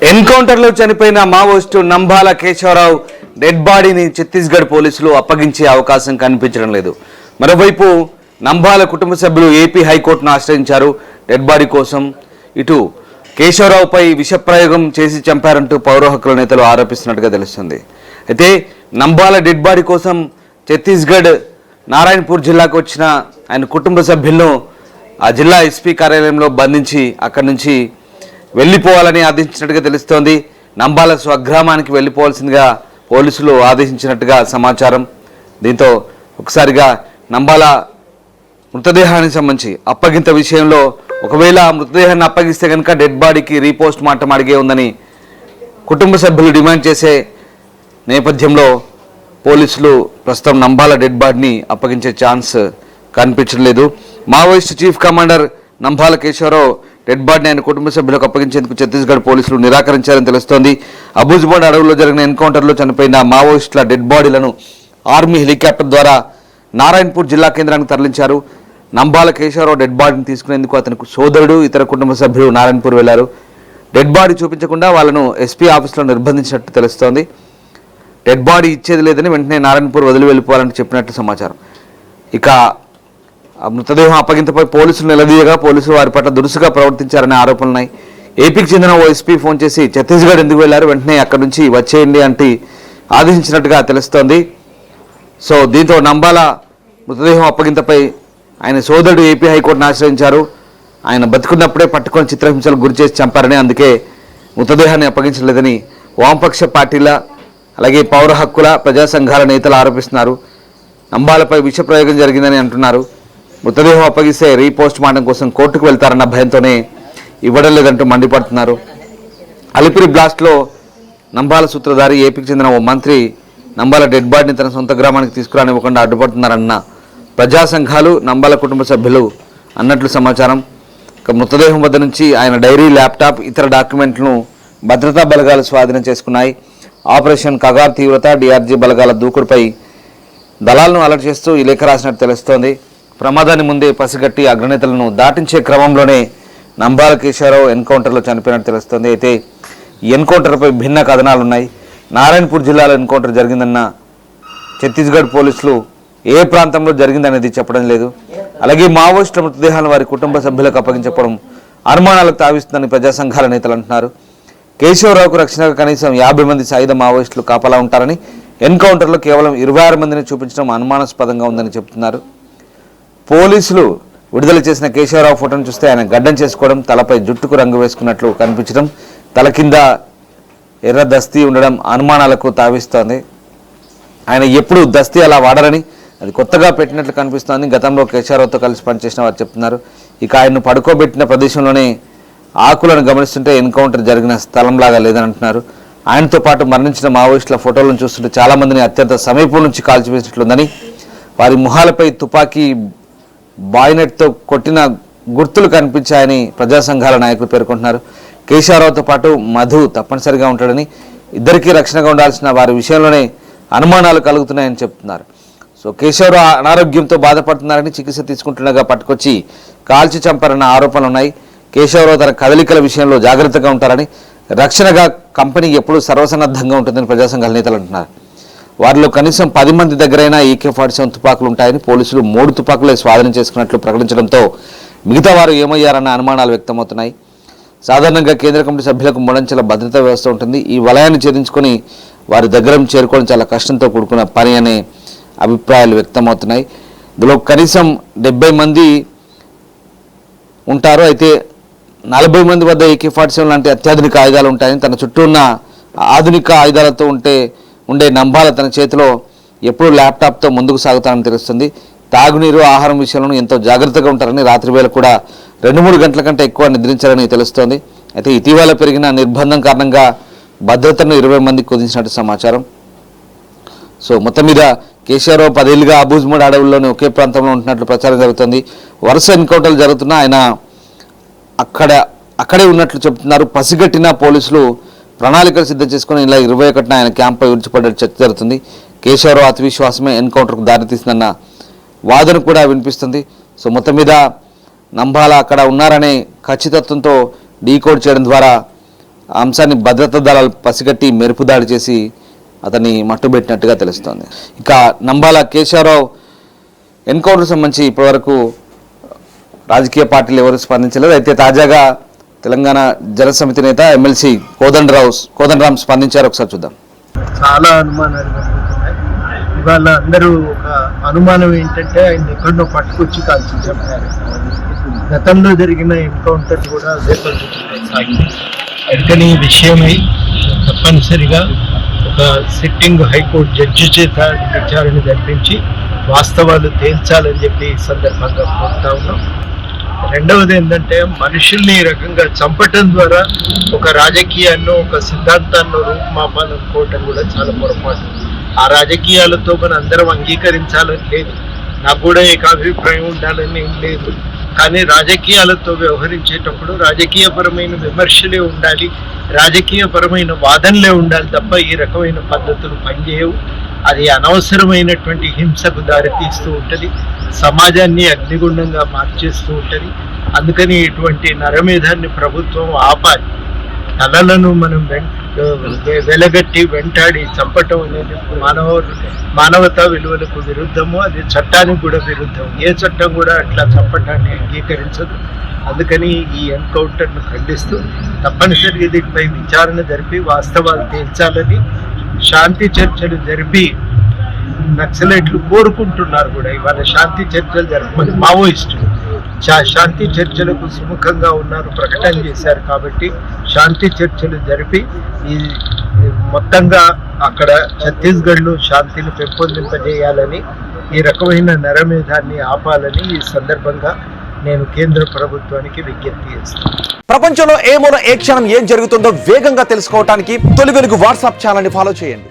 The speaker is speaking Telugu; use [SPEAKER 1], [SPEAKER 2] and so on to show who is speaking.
[SPEAKER 1] ఎన్కౌంటర్లో చనిపోయిన మావోయిస్టు నంబాల కేశవరావు డెడ్ బాడీని ఛత్తీస్గఢ్ పోలీసులు అప్పగించే అవకాశం కనిపించడం లేదు. మరోవైపు నంబాల కుటుంబ సభ్యులు ఏపీ హైకోర్టును ఆశ్రయించారు డెడ్ బాడీ కోసం. ఇటు కేశవరావుపై విషప్రయోగం చేసి చంపారంటూ పౌర హక్కుల నేతలు ఆరోపిస్తున్నట్టుగా తెలుస్తుంది. అయితే నంబాల డెడ్ బాడీ కోసం ఛత్తీస్గఢ్ నారాయణపూర్ జిల్లాకు వచ్చిన ఆయన కుటుంబ సభ్యులను ఆ జిల్లా ఎస్పీ కార్యాలయంలో బంధించి అక్కడి నుంచి వెళ్ళిపోవాలని ఆదేశించినట్టుగా తెలుస్తోంది. నంబాల స్వగ్రామానికి వెళ్ళిపోవాల్సిందిగా పోలీసులు ఆదేశించినట్టుగా సమాచారం. దీంతో ఒకసారిగా నంబాల మృతదేహానికి సంబంధించి అప్పగింత విషయంలో ఒకవేళ మృతదేహాన్ని అప్పగిస్తే కనుక డెడ్ బాడీకి రీపోస్ట్ మార్టం అడిగే ఉందని కుటుంబ సభ్యులు డిమాండ్ చేసే నేపథ్యంలో పోలీసులు ప్రస్తుతం నంబాల డెడ్ బాడీని అప్పగించే ఛాన్స్ కనిపించలేదు. Maoist chief commander Nambala Keshavarao dead బాడీని ఆయన కుటుంబ సభ్యులకు అప్పగించేందుకు ఛత్తీస్గఢ్ పోలీసులు నిరాకరించారని తెలుస్తోంది. అబూజ్బోడ్ అడవుల్లో జరిగిన ఎన్కౌంటర్లో చనిపోయిన మావోయిస్టుల డెడ్ బాడీలను ఆర్మీ హెలికాప్టర్ ద్వారా నారాయణపూర్ జిల్లా కేంద్రానికి తరలించారు. నంబాల కేశవరావు డెడ్ బాడీని తీసుకునేందుకు అతనికి సోదరుడు ఇతర కుటుంబ సభ్యులు నారాయణపూర్ వెళ్లారు. డెడ్ బాడీ చూపించకుండా వాళ్ళను ఎస్పీ ఆఫీసులో నిర్బంధించినట్టు తెలుస్తోంది. డెడ్ బాడీ ఇచ్చేది లేదని వెంటనే నారాయణపూర్ వదిలి వెళ్ళిపోవాలని చెప్పినట్టు సమాచారం. ఇక మృతదేహం అప్పగింతపై పోలీసులు నిలదీయగా పోలీసులు వారి పట్ల దురుసుగా ప్రవర్తించారనే ఆరోపణలున్నాయి. ఏపీకి చెందిన ఓ ఎస్పీ ఫోన్ చేసి ఛత్తీస్గఢ్ ఎందుకు వెళ్లారు, వెంటనే అక్కడి నుంచి వచ్చేయండి అంటే ఆదేశించినట్టుగా తెలుస్తోంది. సో దీంతో నంబాల మృతదేహం అప్పగింతపై ఆయన సోదరుడు ఏపీ హైకోర్టును ఆశ్రయించారు. ఆయన బతుకున్నప్పుడే పట్టుకొని చిత్రహింసలకు గురి చేసి చంపారని, అందుకే మృతదేహాన్ని అప్పగించలేదని వామపక్ష పార్టీల అలాగే పౌర హక్కుల ప్రజా సంఘాల నేతలు ఆరోపిస్తున్నారు. నంబాలపై విష ప్రయోగం జరిగిందని అంటున్నారు. మృతదేహం అప్పగిస్తే రీపోస్ట్ మార్టం కోసం కోర్టుకు వెళ్తారన్న భయంతోనే ఇవ్వడం లేదంటూ మండిపడుతున్నారు. అలిపిరి బ్లాస్ట్లో నంబాల సూత్రధారి ఏపీకి చెందిన ఓ మంత్రి నంబాల డెడ్ బాడీని తన సొంత గ్రామానికి తీసుకురానివ్వకుండా అడ్డుపడుతున్నారన్న ప్రజా సంఘాలు నంబాల కుటుంబ సభ్యులు అన్నట్లు సమాచారం. మృతదేహం వద్ద నుంచి ఆయన డైరీ, ల్యాప్టాప్, ఇతర డాక్యుమెంట్లను భద్రతా బలగాలు స్వాధీనం చేసుకున్నాయి. ఆపరేషన్ కగార్ తీవ్రత, డిఆర్జీ బలగాల దూకుడుపై దళాలను అలర్ట్ చేస్తూ ఈ లేఖ రాసినట్టు తెలుస్తోంది. ప్రమాదాన్ని ముందే పసిగట్టి అగ్రనేతలను దాటించే క్రమంలోనే నంబాల కేశవరావు ఎన్కౌంటర్లో చనిపోయినట్టు తెలుస్తోంది. అయితే ఈ ఎన్కౌంటర్పై భిన్న కథనాలున్నాయి. నారాయణపూర్ జిల్లాలో ఎన్కౌంటర్ జరిగిందన్న ఛత్తీస్గఢ్ పోలీసులు ఏ ప్రాంతంలో జరిగిందనేది చెప్పడం లేదు. అలాగే మావోయిస్టుల మృతదేహాలను వారి కుటుంబ సభ్యులకు అప్పగించడం అనుమానాలకు తావిస్తుందని ప్రజా సంఘాల నేతలు అంటున్నారు. కేశవరావుకు రక్షణగా కనీసం 50 మంది సాయుధ మావోయిస్టులు కాపలా ఉంటారని, ఎన్కౌంటర్లో కేవలం 26 మందిని చూపించడం అనుమానాస్పదంగా ఉందని చెబుతున్నారు. పోలీసులు విడుదల చేసిన కేశవరావు ఫోటోను చూస్తే ఆయన గడ్డం చేసుకోవడం, తలపై జుట్టుకు రంగు వేసుకున్నట్లు కనిపించడం, తల కింద ఎర్ర దస్తీ ఉండడం అనుమానాలకు తావిస్తోంది. ఆయన ఎప్పుడు దస్తీ అలా వాడరని, అది కొత్తగా పెట్టినట్లు కనిపిస్తోంది. గతంలో కేశవరావుతో కలిసి పనిచేసిన వారు చెప్తున్నారు. ఇక ఆయన్ను పడుకోబెట్టిన ప్రదేశంలోనే ఆకులను గమనిస్తుంటే ఎన్కౌంటర్ జరిగిన స్థలంలాగా లేదని అంటున్నారు. ఆయనతో పాటు మరణించిన మావోయిస్టుల ఫోటోలను చూస్తుంటే చాలామందిని అత్యంత సమీపం నుంచి కాల్చివేసినట్లుందని, వారి ముఖాలపై తుపాకీ బాయినెట్తో కొట్టిన గుర్తులు కనిపించాయని ప్రజా సంఘాల నాయకులు పేర్కొంటున్నారు. కేశవరావుతో పాటు మధు తప్పనిసరిగా ఉంటాడని, ఇద్దరికీ రక్షణగా ఉండాల్సిన వారి విషయంలోనే అనుమానాలు కలుగుతున్నాయని చెప్తున్నారు. సో కేశవరావు అనారోగ్యంతో బాధపడుతున్నారని, చికిత్స తీసుకుంటుండగా పట్టుకొచ్చి కాల్చి చంపారన్న ఆరోపణలు ఉన్నాయి. కేశవరావు తన కదలికల విషయంలో జాగ్రత్తగా ఉంటారని, రక్షణగా కంపెనీ ఎప్పుడూ సర్వసన్నద్ధంగా ఉంటుందని ప్రజా సంఘాల నేతలు అంటున్నారు. వారిలో కనీసం 10 మంది దగ్గరైనా AK-47 తుపాకులు ఉంటాయని పోలీసులు 3 తుపాకులే స్వాధీనం చేసుకున్నట్లు ప్రకటించడంతో మిగతా వారు ఏమయ్యారన్న అనుమానాలు వ్యక్తమవుతున్నాయి. సాధారణంగా కేంద్ర కమిటీ సభ్యులకు మూడంచెల భద్రతా వ్యవస్థ ఉంటుంది. ఈ వలయాన్ని ఛేదించుకొని వారి దగ్గర చేరుకోవడం చాలా కష్టంతో కూడుకున్న పని అనే అభిప్రాయాలు వ్యక్తమవుతున్నాయి. ఇందులో కనీసం 70 మంది ఉంటారు. అయితే 40 మంది వద్ద AK-47 లాంటి అత్యాధునిక ఆయుధాలు ఉంటాయని, తన చుట్టూ ఉన్న ఆధునిక ఆయుధాలతో ఉండే నంబాల తన చేతిలో ఎప్పుడూ ల్యాప్టాప్తో ముందుకు సాగుతారని తెలుస్తుంది. తాగునీరు, ఆహారం విషయంలో ఎంతో జాగ్రత్తగా ఉంటారని, రాత్రి వేళ కూడా 2-3 గంటల కంటే ఎక్కువ నిద్రించారని తెలుస్తోంది. అయితే ఇటీవల పెరిగిన నిర్బంధం కారణంగా భద్రతను 20 మందికి కుదించినట్టు సమాచారం. సో మొత్తం మీద కేశవరావు 10 ఏళ్లుగా అబూజ్బోడ్ అడవుల్లోని ఒకే ప్రాంతంలో ఉంటున్నట్లు ప్రచారం జరుగుతుంది. వరుస ఎన్కౌంటర్లు జరుగుతున్నా ఆయన అక్కడే ఉన్నట్లు చెబుతున్నారు. పసిగట్టిన పోలీసులు ప్రణాళికలు సిద్ధం చేసుకుని ఇలా 21న ఆయన క్యాంప్పై విడిచిపడ్డట్టు చర్చ జరుగుతుంది. కేశవరావు అతి విశ్వాసమే ఎన్కౌంటర్కు దారితీసిందన్న వాదన కూడా వినిపిస్తుంది. సో మొత్తం మీద నంబాల అక్కడ ఉన్నారనే ఖచ్చితత్వంతో డీకోడ్ చేయడం ద్వారా ఆ అంశాన్ని భద్రతా దళాలు పసిగట్టి మెరుపు దాడి చేసి అతన్ని మట్టుబెట్టినట్టుగా తెలుస్తోంది. ఇక నంబాల కేశవరావు ఎన్కౌంటర్ సంబంధించి ఇప్పటివరకు రాజకీయ పార్టీలు ఎవరు స్పందించలేదు. అయితే తాజాగా తెలంగాణ జనసమితి నేత ఎమ్మెల్సీ కోదండరాం స్పందించారు. ఒకసారి చూద్దాం.
[SPEAKER 2] చాలా అనుమానాలు కలుగుతున్నాయి. ఇవాళ అందరూ ఒక అనుమానం ఏంటంటే ఆయన ఎక్కడో పట్టుకొచ్చి కాల్చి చెప్పారు. గతంలో జరిగిన ఎన్కౌంటర్ కూడా అదే పద్ధతిలో సాగింది. అందుకని ఈ విషయమై తప్పనిసరిగా ఒక సిట్టింగ్ హైకోర్టు జడ్జి చేత విచారణ జరిపించి వాస్తవాలు తేల్చాలని చెప్పి ఈ సందర్భంగా కోరుతా ఉన్నాం. రెండవది ఏంటంటే మనుషుల్ని ఈ రకంగా చంపటం ద్వారా ఒక రాజకీయాన్ని ఒక సిద్ధాంతాన్ని రూపుమాపాలనుకోవటం కూడా చాలా పొరపాటు. ఆ రాజకీయాలతో మనం అందరం అంగీకరించాలని లేదు, నాకు కూడా ఏకాభిప్రాయం ఉండాలని ఏం లేదు. కానీ రాజకీయాలతో వ్యవహరించేటప్పుడు రాజకీయపరమైన విమర్శలే ఉండాలి, రాజకీయపరమైన వాదనలే ఉండాలి తప్ప ఈ రకమైన పద్ధతులు పనిచేయవు. అది అనవసరమైనటువంటి హింసకు దారితీస్తూ ఉంటుంది, సమాజాన్ని అగ్నిగుండంగా మార్చేస్తూ ఉంటుంది. అందుకని ఇటువంటి నరమేధాన్ని ప్రభుత్వం ఆపాలి. తలలను మనం వెలగట్టి వెంటాడి చంపటం అనేది మానవతా విలువలకు విరుద్ధము, అది చట్టానికి కూడా విరుద్ధం. ఏ చట్టం కూడా అట్లా చంపటాన్ని అంగీకరించదు. అందుకని ఈ ఎన్కౌంటర్ను ఖండిస్తూ తప్పనిసరిగా దీనిపై విచారణ జరిపి వాస్తవాలు తేల్చాలని శాంతి చర్చలు జరిపి నక్సలైట్లు కోరుకుంటున్నారు కూడా. ఇవాళ శాంతి చర్చలు జరపమని మావోయిస్టులు శాంతి చర్చలకు సుముఖంగా ఉన్నారు, ప్రకటన చేశారు. కాబట్టి శాంతి చర్చలు జరిపి ఈ మొత్తంగా అక్కడ ఛత్తీస్గఢ్లో శాంతిని పెంపొందింపజేయాలని, ఈ రకమైన నరమేధాన్ని ఆపాలని ఈ సందర్భంగా నేను కేంద్ర ప్రభుత్వానికి విజ్ఞప్తి చేస్తాను.
[SPEAKER 3] ప్రపంచంలో ఏ మూల ఏ క్షణం ఏం జరుగుతుందో వేగంగా తెలుసుకోవడానికి తొలి వెలుగు వాట్సాప్ ఛానల్ని ఫాలో చేయండి.